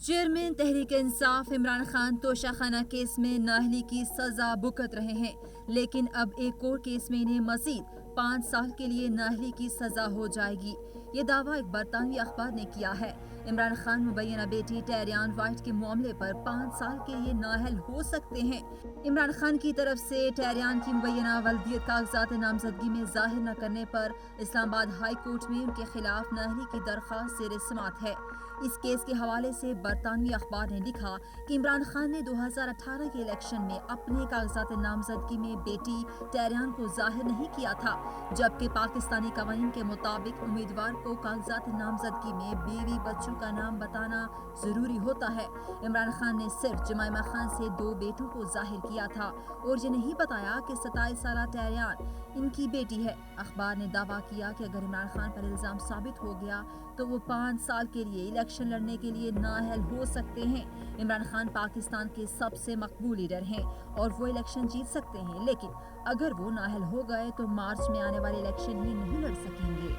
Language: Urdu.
چیئرمین تحریک انصاف عمران خان توشہ خانہ کیس میں نااہلی کی سزا بھگت رہے ہیں، لیکن اب ایک اور کیس میں انہیں مزید 5 سال کے لیے نااہلی کی سزا ہو جائے گی۔ یہ دعویٰ ایک برطانوی اخبار نے کیا ہے۔ عمران خان مبینہ بیٹی ٹیریان وائٹ کے معاملے پر 5 سال کے لیے نااہل ہو سکتے ہیں۔ عمران خان کی طرف سے ٹیریان کی مبینہ ولدیت کاغذات نامزدگی میں ظاہر نہ کرنے پر اسلام آباد ہائی کورٹ میں ان کے خلاف نااہلی کی درخواست زیر سماعت ہے۔ اس کیس کے حوالے سے برطانوی اخبار نے لکھا کہ عمران خان نے 2018 کے الیکشن میں اپنے کاغذات نامزدگی میں بیٹی ٹیریان کو ظاہر نہیں کیا تھا، جبکہ پاکستانی قوانین کے مطابق امیدوار کو کاغذات نامزدگی میں بیوی بچوں کا نام بتانا ضروری ہوتا ہے۔ عمران خان نے صرف جمائمہ خان سے 2 بیٹوں کو ظاہر کیا تھا اور یہ نہیں بتایا کہ 27 سالہ ٹیریان ان کی بیٹی ہے۔ اخبار نے دعویٰ کیا کہ اگر عمران خان پر الزام ثابت ہو گیا تو وہ 5 سال کے لیے الیکشن لڑنے کے لیے نااہل ہو سکتے ہیں۔ عمران خان پاکستان کے سب سے مقبول لیڈر ہیں اور وہ الیکشن جیت سکتے ہیں، لیکن اگر وہ نااہل ہو گئے تو مارچ میں آنے والے الیکشن ہی نہیں لڑ سکیں گے۔